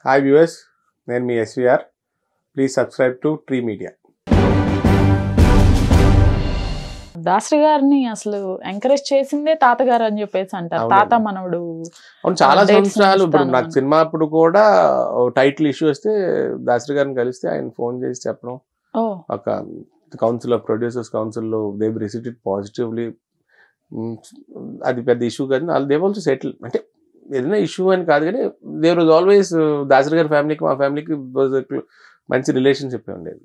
Hi viewers, నేను మీ SVR. Please subscribe to Tree Media. Dasari గారిని అసలు ఎంకరేజ్ చేసిందే తాతగారు అని చెప్పేసి అంటారు. తాత మనవడు. అవును, చాలా సంవత్సరాలు. ఇప్పుడు నాకు సినిమా అప్పుడు కూడా టైటిల్ ఇష్యూ వస్తే దాసరి గారిని కలిస్తే ఆయన ఫోన్ చేసి చెప్పడం, ఒక కౌన్సిల్ ఆఫ్ ప్రొడ్యూసర్స్ కౌన్సిల్లో దే రిసీవ్డ్ పాజిటివ్లీ. అది పెద్ద ఇష్యూ కాదు. వాళ్ళు దే ఆల్సో సెటిల్. అంటే ఏదైనా ఇష్యూ అని కాదు, కానీ దేర్ వాజ్ ఆల్వేస్ దాసరి గారి ఫ్యామిలీకి మా ఫ్యామిలీకి మంచి రిలేషన్షిప్ ఉండేది.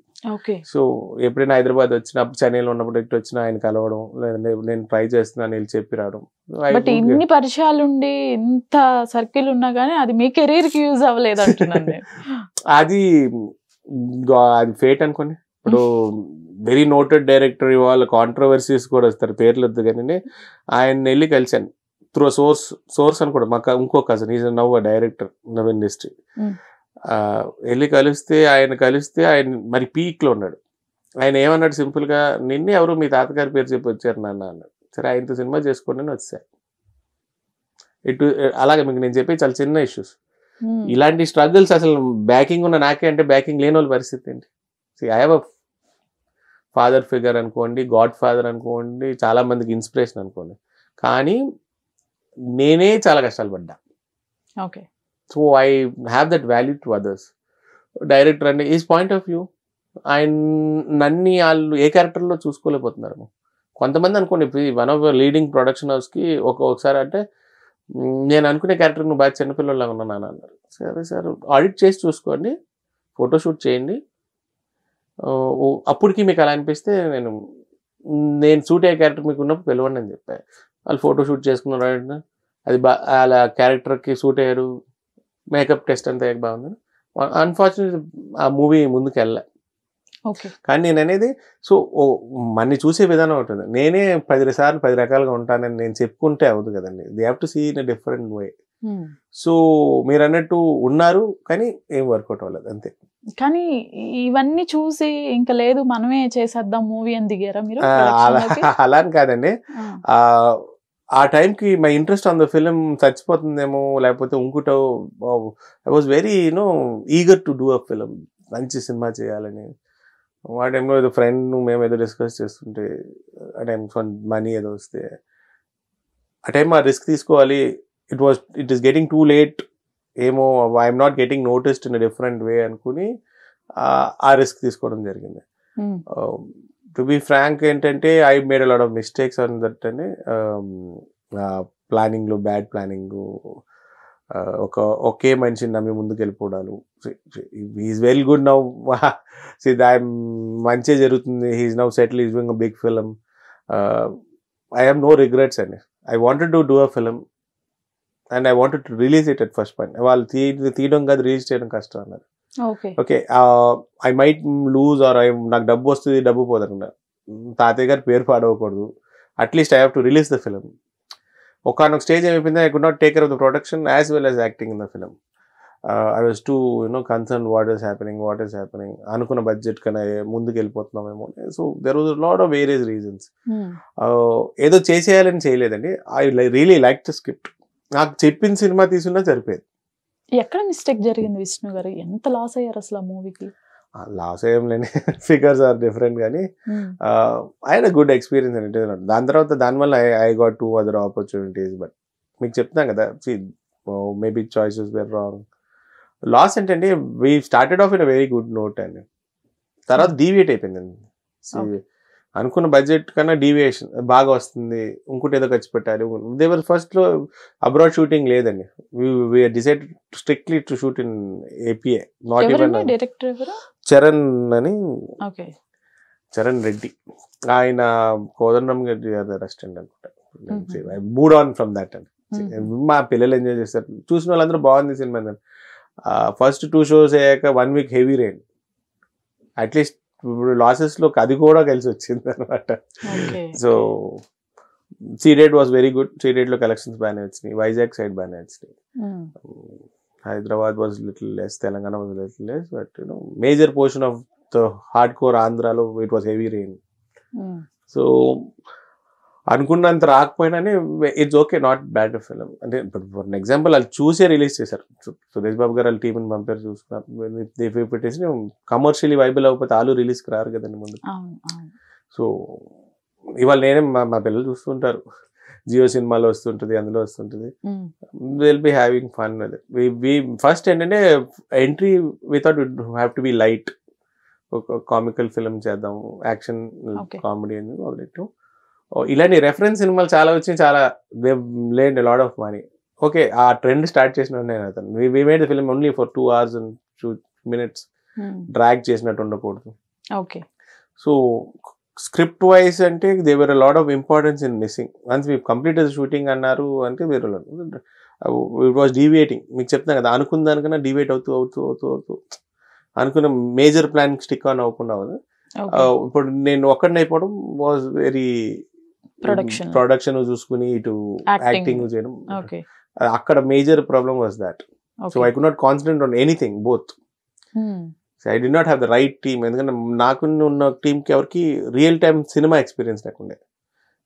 సో ఎప్పుడైనా హైదరాబాద్ వచ్చినప్పుడు, చెన్నైలో ఉన్నప్పుడు ఇటు వచ్చినా ఆయన కలవడం, లేదంటే నేను ట్రై చేస్తున్నాను వెళ్ళి చెప్పి రావడం. బట్ ఇన్ని పరిచయాలు ఉండి ఇంత సర్కిల్ ఉన్నా గానీ అది మీ కెరీర్ కి యూజ్ అవ్వలేదు అంటున్నాను. అది ఫేట్ అనుకోండి. ఇప్పుడు వెరీ నోటెడ్ డైరెక్టర్, వాళ్ళ కాంట్రవర్సీస్ కూడా వస్తారు, పేర్లు వద్దు కానీ ఆయన వెళ్ళి కలిశాను త్రూ సోర్స్ అని కూడా. మాకు ఇంకో cousin, is now a director now industry. వెళ్ళి కలిస్తే ఆయన మరి పీక్ లో ఉన్నాడు. ఆయన ఏమన్నాడు సింపుల్ గా, నిన్నే ఎవరు మీ తాతగారి పేరు చెప్పి వచ్చారు నాన్న అన్నాడు. సరే ఆయనతో సినిమా చేసుకోండి అని వచ్చాను. అలాగే మీకు నేను చెప్పే చాలా చిన్న ఇష్యూస్. ఇలాంటి స్ట్రగుల్స్ అసలు బ్యాకింగ్ ఉన్న నాకే అంటే బ్యాకింగ్ లేని వాళ్ళ పరిస్థితి ఏంటి? I have a father figure అనుకోండి, గాడ్ ఫాదర్ అనుకోండి, చాలా మందికి ఇన్స్పిరేషన్ అనుకోండి, కానీ నేనే చాలా కష్టాలు పడ్డా. Okay. So I have that value to others. Director అంటే ఈజ్ పాయింట్ ఆఫ్ వ్యూ. ఆయన నన్ని వాళ్ళు ఏ క్యారెక్టర్లో చూసుకోలేకపోతున్నారు. కొంతమంది అనుకోండి, వన్ ఆఫ్ లీడింగ్ ప్రొడక్షన్ హౌస్కి ఒకసారి అంటే నేను అనుకునే క్యారెక్టర్ నువ్వు బాగా చిన్నపిల్లలాగా ఉన్నాను అన్నారు. సరే సార్, ఆడిట్ చేసి చూసుకోండి, ఫోటోషూట్ చేయండి, అప్పటికి మీకు అలా అనిపిస్తే నేను షూట్ అయ్యే క్యారెక్టర్ మీకు ఉన్నప్పుడు పిలవండి అని చెప్పారు. వాళ్ళు ఫోటోషూట్ చేసుకున్నారు, అది వాళ్ళ క్యారెక్టర్కి షూట్ అయ్యారు, మేకప్ టెస్ట్ అంతా బాగుంది. అన్ఫార్చునేట్ ఆ మూవీ ముందుకు వెళ్ళా. కానీ నేను అనేది, సో మన్ని చూసే విధానం ఉంటుంది. నేనే 10 సార్లు 10 రకాలుగా ఉంటానని నేను చెప్పుకుంటే అవ్వదు కదండి. They have to see in a different way. So మీరు అన్నట్టు ఉన్నారు, కానీ ఏం వర్కౌట్ అవ్వలేదు అంతే. కానీ ఇవన్నీ చూసి ఇంకా లేదు మనమే చేసేద్దాం మూవీ అని దిగారా మీరు? అలా అని కాదండి. ఆ టైంకి my interest on the film చచ్చిపోతుందేమో, లేకపోతే ఇంకోటో. I was very eager to do a film, మంచి సినిమా చేయాలని. ఆ టైంలో ఏదో ఫ్రెండ్ మేము ఏదో డిస్కస్ చేస్తుంటే, ఆ టైం మనీ ఏదో వస్తే ఆ టైం ఆ రిస్క్ తీసుకోవాలి. It is getting too late ఏమో, I'm not getting noticed in different way అనుకుని ఆ రిస్క్ తీసుకోవడం జరిగింది. టు బి ఫ్రాంక్ ఏంటంటే, I made a lot of mistakes on that అని. ప్లానింగ్లో బ్యాడ్ ప్లానింగ్, ఒకే మనిషిని నమ్మి ముందుకు వెళ్ళిపోవడాలు. హీఈస్ వెరీ గుడ్ నౌ, మంచిగా జరుగుతుంది, he's now settle, is doing a big film. I have no regrets అండి. I wanted to do a film and I wanted to release it at first point. వాళ్ళు తీయడం కాదు, release చేయడం కష్టం అన్నారు. Okay, I might lose or నాకు డబ్బు వస్తుంది, డబ్బు పోదన్న తాతయ్య గారి పేరు పాడవకూడదు. At least I have to release the film. ఒకనొక స్టేజ్ ఏమైపోయింది, I could not take care of the production as well as acting in the film. I was too concern what is happening. అనుకున్న బడ్జెట్ కన్నా ముందుకు వెళ్ళిపోతున్నామేమో. So there was lot of various reasons. ఏదో చేసేయాలని చేయలేదండి. I really like the script. నాకు చెప్పిన cinema తీసుకున్నా సరిపోయేది. ఎక్కడ మిస్టేక్ జరిగింది విష్ణు గారు? ఎంత లాస్ అయ్యారు అసలు ఆ మూవీకి? లాస్ ఏం లేని, ఫిగర్స్ ఆర్ డిఫరెంట్, కానీ I had a good experience అంటే. దాని తర్వాత దానివల్ల I got 2 other opportunities. But మీకు చెప్తాను కదా, maybe choices were wrong. Loss ఏంటంటే, we started off in a very good note అండి. తర్వాత డీవియేట్ అయిపోయిందండి. అనుకున్న బడ్జెట్ కన్నా డీవియేషన్ బాగా వస్తుంది, ఇంకోటి ఏదో ఖర్చు పెట్టాలి. దేవర్ ఫస్ట్లో అబ్రాడ్ షూటింగ్ లేదండి. We decide strictly to shoot in ఏపీఏ. నాట్ ఈవెన్ చరణ్ అని, చరణ్ రెడ్డి, ఆయన కోదండరామ్ గారి రెస్టారెంట్ అనుకుంటా. మూడ్ ఆన్ ఫ్రమ్ దాట్ అండి. మా పిల్లలు ఎంజాయ్ చేస్తారు, చూసిన వాళ్ళందరూ బాగుంది సినిమా. ఫస్ట్ 2 shows అయ్యాక 1 week హెవీ రెయిన్. అట్లీస్ట్ ఇప్పుడు లాసెస్ లో అది కూడా కలిసి వచ్చింది అనమాట. So Ceded was very good. Ceded లో కలెక్షన్స్ బాగానే వచ్చినాయి, వైజాగ్ సైడ్ బాగానే వచ్చినాయి. Hyderabad was little less, Telangana was little less, but major portion of the hardcore ఆంధ్రాలో it was heavy rain. So అనుకున్నంత రాకపోయినానే it's okay, not bad film. అంటే ఇప్పుడు ఫర్ ఎగ్జాంపుల్ వాళ్ళు చూసే రిలీజ్ చేశారు. సురేష్ బాబు గారు వాళ్ళ టీంని పంపారు, చూసుకున్నారు పెట్టేసి కమర్షియలీ వైబుల్ అవ్వకపోతే వాళ్ళు రిలీజ్కి రారు కదండి ముందు. సో ఇవాళ నేనే మా పిల్లలు చూస్తుంటారు, జియో సినిమాలో వస్తుంటుంది, అందులో వస్తుంటుంది, will be having fun. We first ఏంటంటే entry we thought would have to be light, ఒక కామికల్ ఫిల్మ్ చేద్దాం, యాక్షన్ కామెడీ అని మొదలెట్టు. ఇలాంటి రెఫరెన్స్ సినిమాలు చాలా వచ్చి చాలా laid lot of money. Okay, ఆ ట్రెండ్ స్టార్ట్ చేసిన నేను అతను. We made the film only for 2 hours and 2 minutes, drag చేసినట్టు ఉండకూడదు. ఓకే, సో స్క్రిప్ట్ వైజ్ అంటే there were lot of importance in missing. Once we completed shooting అన్నారు అంటే వేరే ఇట్ వాజ్ డీవియేటింగ్. మీకు చెప్తాను కదా, అనుకున్న దానికన్నా డీవియేట్ అవుతూ అనుకున్న మేజర్ ప్లాన్ స్టిక్ ఆన్ అవ్వకుండా. ఇప్పుడు నేను ఒక్కడిని అయిపోవడం వాజ్ వెరీ, ప్రొడక్షన్ చూసుకుని ఇటు యాక్టింగ్ చేయడం, అక్కడ major problem was that. So I could not concentrate on anything both. I did not have the right team. ఎందుకంటే నాకు ఉన్న టీంకి ఎవరికి రియల్ టైమ్ సినిమా ఎక్స్పీరియన్స్ లేకుండే.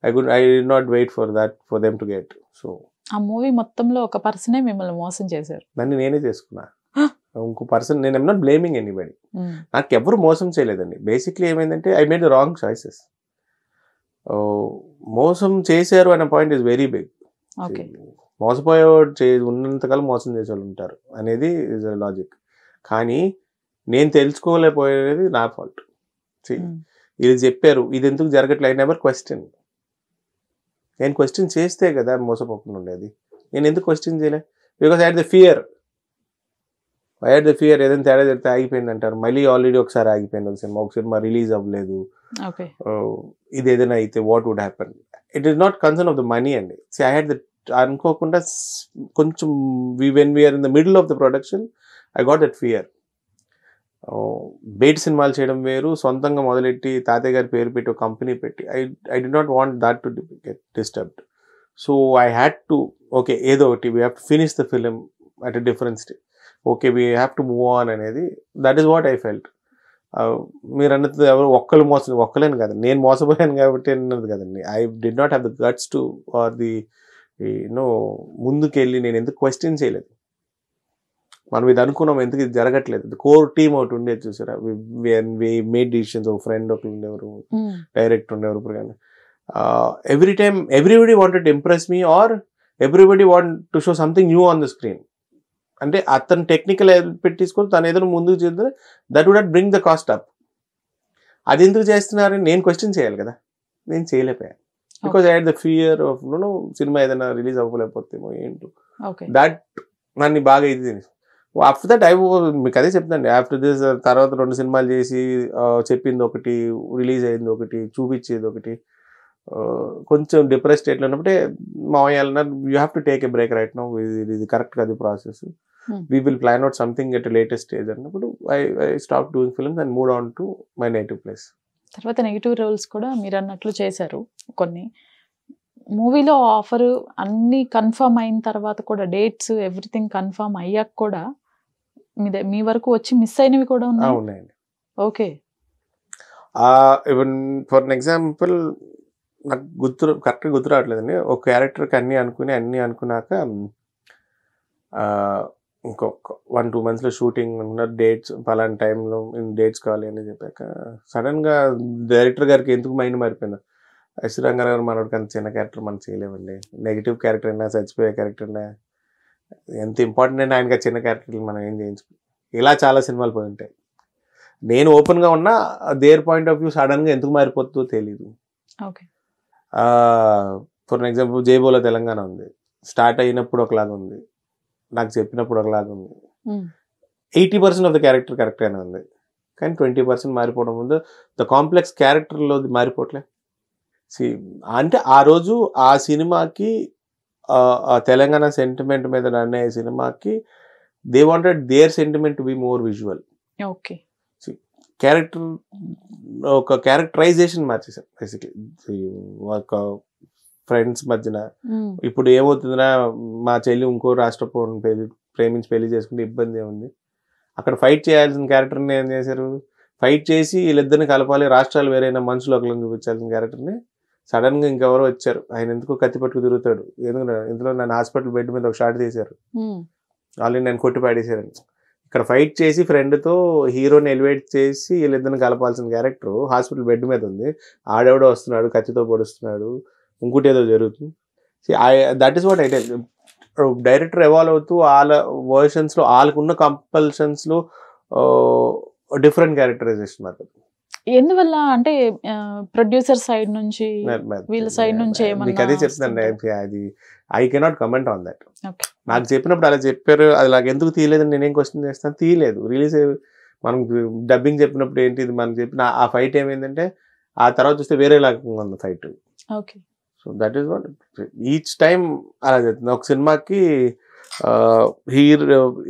I did not wait for that for them to get. So ఆ movie మొత్తంలో ఒక పర్సనే మిమ్మల్ని మోసం చేశారు. నన్ను నేనే చేసుకున్నా, ఇంకో పర్సన్. నేను ఐమ్ నాట్ బ్లేమింగ్ ఎనీబడి. నాకు ఎవరు మోసం చేయలేదండి. బేసిక్లీ ఏమైందంటే I made the wrong choices. మోసం చేశారు అనే పాయింట్ ఈస్ వెరీ బిగ్. మోసపోయేవాడు ఉన్నంతకాలం మోసం చేసేవాళ్ళు ఉంటారు అనేది ఇస్ లాజిక్. కానీ నేను తెలుసుకోలేకపోయేది నా ఫాల్ట్. ఇది చెప్పారు, ఇది ఎందుకు జరగట్లే, ఐ నెవర్ క్వశ్చన్. నేను క్వశ్చన్ చేస్తే కదా మోసపోకుండా ఉండేది. నేను ఎందుకు క్వశ్చన్ చేయలే? Because I had the fear. ఏదైనా తేడా జరిగితే ఆగిపోయింది అంటారు. మళ్ళీ ఆల్రెడీ ఒకసారి ఆగిపోయింది ఒక సినిమా రిలీజ్ అవ్వలేదు, ఇది ఏదైనా అయితే what would happen. It is not concern of the money అండి. ఐ హ్యాడ్ దట్ అనుకోకుండా కొంచెం when we are in the middle of the production I got that fear. బయట సినిమాలు చేయడం వేరు, సొంతంగా మొదలెట్టి తాతయ్య గారి పేరు పెట్టి ఒక కంపెనీ పెట్టి I did not want that to get disturbed. So I had to okay ఏదో ఒకటి we have to finish the film at a different stage. Okay we have to move on అనేది, that is what I felt. మీరు అన్నది ఎవరు ఒక్కలేను కదండి, నేను మోసపోయాను కాబట్టి అన్నది కదండి. I did not have the guts to or the ముందుకెళ్ళి నేను ఎందుకు క్వశ్చన్ చేయలేదు. మనం ఇది అనుకున్నాం, ఎందుకు ఇది జరగట్లేదు. కోర్ టీమ్ ఒకటి ఉండేది చూసారా, మేడ్ డిసిషన్స్. ఒక ఫ్రెండ్ ఒకటి ఉండేవారు, డైరెక్టర్ ఉండేవారు. కానీ every time everybody wanted to impress me or everybody want to show something new on the screen. అంటే అతను టెక్నికల్ పెట్టి తీసుకొని తను ఏదైనా ముందుకు చేస్తే that would bring the cost up. అది ఎందుకు చేస్తున్నారని నేను క్వశ్చన్ చేయాలి కదా, నేను చేయలేకపోయాను. Because I had the fear of cinema ఏదైనా రిలీజ్ అవ్వలేకపోతేమో ఏంటో. దట్ నన్ను బాగా ఇది తినేసి ఆఫ్టర్ దట్ మీకు అదే చెప్తాండి. ఆఫ్టర్ దిస్ తర్వాత 2 సినిమాలు చేసి చెప్పింది ఒకటి, రిలీజ్ అయింది ఒకటి, చూపించేది ఒకటి, కొంచెం డిప్రెస్ స్టేట్లో ఉన్నప్పుడే మామయ్య అన్నారు you have to take a break right now, ఇది కరెక్ట్ కాదు process, we will plan out something at latest stage అన్నప్పుడు I stop doing films and move on to my native place. తర్వాత నెగిటివ్ రోల్స్ కూడా మీరు అన్నట్లు చేశారు కొన్ని. మూవీలో ఆఫర్ అన్ని కన్ఫర్మ్ అయిన తర్వాత కూడా, డేట్స్ ఎవ్రీథింగ్ కన్ఫర్మ్ అయ్యాక కూడా మీ వరకు వచ్చి మిస్ అయినవి కూడా ఉన్నాయండి. ఓకే, ఈవెన్ ఫర్ ఎగ్జాంపుల్ నాకు కరెక్ట్గా గుర్తు రావట్లేదండి. ఒక క్యారెక్టర్కి అన్నీ అనుకున్నాక ఇంకొక 1-2 months షూటింగ్ ఉన్న డేట్స్ పలానా టైంలో డేట్స్ కావాలి అని చెప్పాక సడన్గా డైరెక్టర్ గారికి ఎందుకు మైండ్ మారిపోయింది. శ్రీరంగారావు గారు మనోడికి అంత చిన్న క్యారెక్టర్ మనం చేయలేమండి, నెగిటివ్ క్యారెక్టర్ అయినా చచ్చిపోయే క్యారెక్టర్ అయినా ఎంత ఇంపార్టెంట్ అయినా ఆయనకి చిన్న క్యారెక్టర్లు మనం ఏం చేయించుకో. ఇలా చాలా సినిమాలు పోయి ఉంటాయి. నేను ఓపెన్గా ఉన్నా దేర్ పాయింట్ ఆఫ్ వ్యూ సడన్గా ఎందుకు మారిపోతుందో తెలీదు. ఫర్ ఎగ్జాంపుల్ జైబోలో తెలంగాణ ఉంది, స్టార్ట్ అయినప్పుడు ఒకలాగా ఉంది, నాకు చెప్పినప్పుడు ఒకలాగా ఉంది. 80% ఆఫ్ ద క్యారెక్టర్ కరెక్ట్గానే ఉంది, కానీ 20% మారిపోవడం ముందు ద కాంప్లెక్స్ క్యారెక్టర్లో మారిపోవట్లే. అంటే ఆ రోజు ఆ సినిమాకి తెలంగాణ సెంటిమెంట్ మీద అనే సినిమాకి they wanted their sentiment to be more visual. Okay, character ఒక క్యారెక్టరైజేషన్ మార్చేసారు బేసిక్లీ. ఒక ఫ్రెండ్స్ మధ్యన ఇప్పుడు ఏమవుతుందినా, మా చెల్లి ఇంకో రాష్ట్ర ప్రేమించి పెళ్లి చేసుకుంటే ఇబ్బంది ఏముంది, అక్కడ ఫైట్ చేయాల్సిన క్యారెక్టర్ని ఏం చేశారు, ఫైట్ చేసి వీళ్ళిద్దరిని కలపాలి, రాష్ట్రాలు వేరైనా మనుషులు ఒకరిని చూపించాల్సిన క్యారెక్టర్ని సడన్ గా ఇంకెవరో వచ్చారు, ఆయన ఎందుకో కత్తి పట్టుకు తిరుగుతాడు, ఎందుకంటే ఇందులో నన్ను హాస్పిటల్ బెడ్ మీద ఒక షాట్ తీశారు, ఆల్రెడీ నేను కొట్టి పాడేశారని. ఇక్కడ ఫైట్ చేసి ఫ్రెండ్తో హీరోని ఎలివేట్ చేసి వీళ్ళిద్దరిని కలపాల్సిన క్యారెక్టర్ హాస్పిటల్ బెడ్ మీద ఉంది, ఆడెవడో వస్తున్నాడు కత్తితో పొడుస్తున్నాడు, ఇంకోటి ఏదో జరుగుతుంది. That is what I tell. Director evolve అవుతూ వాళ్ళ వర్షన్స్లో వాళ్ళకున్న కంపల్షన్స్లో డిఫరెంట్ క్యారెక్టరైజేషన్ మాత్రం. ఎందువల్ల అంటే ప్రొడ్యూసర్ సైడ్ నుంచి వీళ్ళ సైడ్ నుంచి మీకు అదే చెప్తాను, అది I cannot comment on that. నాకు చెప్పినప్పుడు అలా చెప్పారు, అది నాకు ఎందుకు తీయలేదని నేనేం క్వశ్చన్ చేస్తాను, తీయలేదు. రిలీజ్ మనం డబ్బింగ్ చెప్పినప్పుడు ఏంటి మనం చెప్పిన ఆ ఫైట్ ఏమైందంటే ఆ తర్వాత చూస్తే వేరే లాగా ఉంది fight. Okay, so that is what each time అలా చెప్తుంది. ఒక సినిమాకి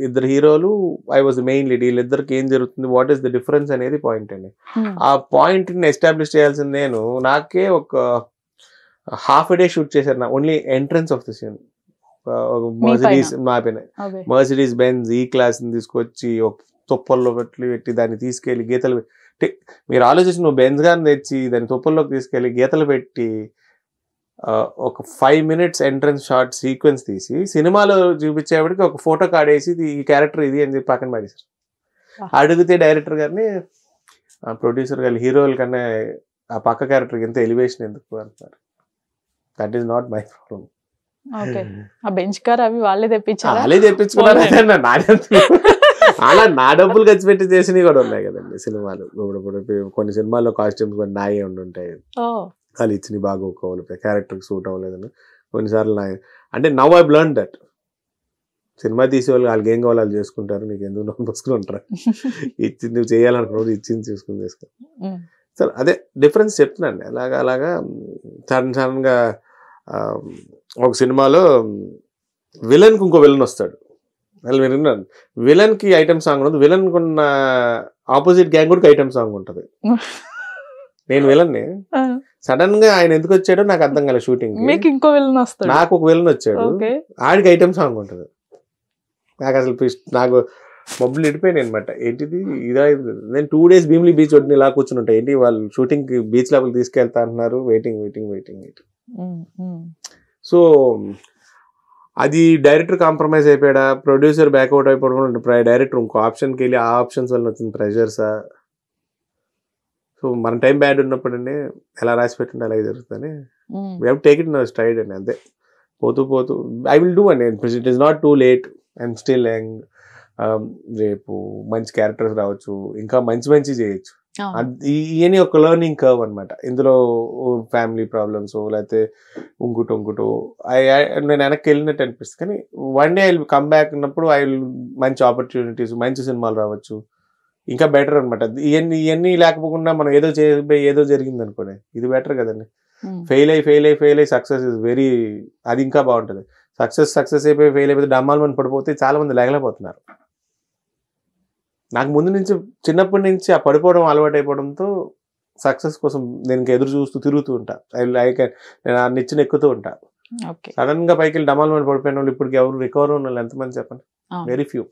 ఇద్దరు హీరోలు, ఐ వాజ్ మెయిన్ లీడ్, వీళ్ళిద్దరికి ఏం జరుగుతుంది, వాట్ ఈస్ ద డిఫరెన్స్ అనేది పాయింట్ అండి. ఆ పాయింట్ ని ఎస్టాబ్లిష్ చేయాల్సింది నేను. నాకే ఒక హాఫ్ ఎ డే షూట్ చేశారు నా only entrance of the scene. Mercedes మా పైన మర్సిడీస్ బెంజ్ ఈ క్లాస్ ని తీసుకొచ్చి ఒక తొప్పల్లో పెట్టి దాన్ని తీసుకెళ్లి గీతలు పెట్టి, మీరు ఆలోచించి నువ్వు బెంజ్ గారిని తెచ్చి దాన్ని తొప్పల్లోకి తీసుకెళ్లి గీతలు పెట్టి ఒక 5 minutes ఎంట్రన్స్ షార్ట్ సీక్వెన్స్ తీసి సినిమాలో చూపించేవాడికి ఒక ఫోటో కార్డ్ వేసి ఈ క్యారెక్టర్ ఇది అని చెప్పి పక్కన పడేశారు. అడిగితే డైరెక్టర్ గారిని, ప్రొడ్యూసర్ గారు, హీరోల కన్నా ఆ పక్క క్యారెక్టర్కి ఎంత ఎలివేషన్ ఎందుకు అంటారు. That is not my problem. వాళ్ళే తెప్పించుకున్నారు. అలా నా డబ్బులు ఖర్చు పెట్టి చేసినవి కూడా ఉన్నాయి కదండి సినిమాలు. ఇప్పుడు కొన్ని సినిమాల్లో కాస్ట్యూమ్స్ కూడా నాయే ఉండుంటాయి, వాళ్ళు ఇచ్చిన బాగోకోవాలి, క్యారెక్టర్కి సూట్ అవ్వలేదని కొన్నిసార్లు అంటే now I learn that. Cinema తీసే వాళ్ళకి ఏం కావాలి వాళ్ళు చేసుకుంటారు, నీకు ఎందుకు నవ్వు పోసుకుని ఉంటారు, ఇచ్చింది నువ్వు చేయాలనుకున్నప్పుడు ఇచ్చింది చేసుకో. సరే అదే డిఫరెన్స్ చెప్తున్నాండి. అలాగా సడన్ గా ఒక సినిమాలో విలన్కి ఇంకో విలన్ వస్తాడు, విలన్ కి ఐటమ్ సాంగ్ ఉండదు, విలన్ కున్న ఆపోజిట్ గ్యాంగ్ కూడా ఐటమ్ సాంగ్ ఉంటది. నేను విలన్ని, సడన్ గా ఆయన ఎందుకు వచ్చాడో నాకు అర్థం కాలేదు. షూటింగ్ నాకు ఒక విలన్ వచ్చాడు, ఆడికి ఐటమ్ సాంగ్ ఉంటది. నాకు అసలు నాకు మబ్బులు ఇడిపోయాను అనమాట. ఏంటిది ఇదా, నేను 2 days భీమిలీ బీచ్ ఒడ్డుని ఇలా కూర్చుని ఉంటాయి, ఏంటి వాళ్ళు షూటింగ్ కి బీచ్ లోపలికి తీసుకెళ్తా అంటున్నారు, వెయిటింగ్. సో అది డైరెక్టర్ కాంప్రమైజ్ అయిపోయాడా, ప్రొడ్యూసర్ బ్యాక్అవుట్ అయిపోవడం, డైరెక్టర్ ఇంకో ఆప్షన్కి వెళ్ళి ఆ ఆప్షన్స్ వల్ల వచ్చిన ప్రెషర్సా. సో మన టైం బ్యాడ్ ఉన్నప్పుడు అండి ఎలా రాసి పెట్టండి అలాగే జరుగుతుంది. We have take it in stride అండి, అంతే. పోతూ ఐ విల్ డూ అండి. It is not too late, I'm still young. రేపు మంచి క్యారెక్టర్స్ రావచ్చు, ఇంకా మంచి చేయొచ్చు. ఇవన్నీ ఒక లెర్నింగ్ కర్వ్ అనమాట. ఇందులో ఫ్యామిలీ ప్రాబ్లమ్స్ లేకపోతే ఉంగుటో నేను వెనక్కి వెళ్ళినట్టు అనిపిస్తుంది. కానీ one day I will come back ఉన్నప్పుడు ఐ విల్ మంచి ఆపర్చునిటీస్, మంచి సినిమాలు రావచ్చు, ఇంకా బెటర్ అనమాట. ఇవన్నీ లేకపోకుండా మనం ఏదో జరిగింది అనుకోండి, ఇది బెటర్ కదండి. ఫెయిల్ అయ్యి సక్సెస్ ఇస్ వెరీ, అది ఇంకా బాగుంటుంది. సక్సెస్ అయిపోయి ఫెయిల్ అయిపోతే డమ్మాలు మంది పడిపోతే చాలా మంది లేగలేకపోతున్నారు. నాకు ముందు నుంచి చిన్నప్పటి నుంచి ఆ పడిపోవడం అలవాటు అయిపోవడంతో సక్సెస్ కోసం నేను ఎదురు చూస్తూ తిరుగుతూ ఉంటా. నేను ఆ నిచ్చెన ఎక్కుతూ ఉంటా. సడన్ గా పైకి వెళ్ళి డమాల్ మంది పడిపోయిన వాళ్ళు ఇప్పుడు ఎవరు రికవర్ ఉన్న వాళ్ళు ఎంతమంది చెప్పండి? Very few.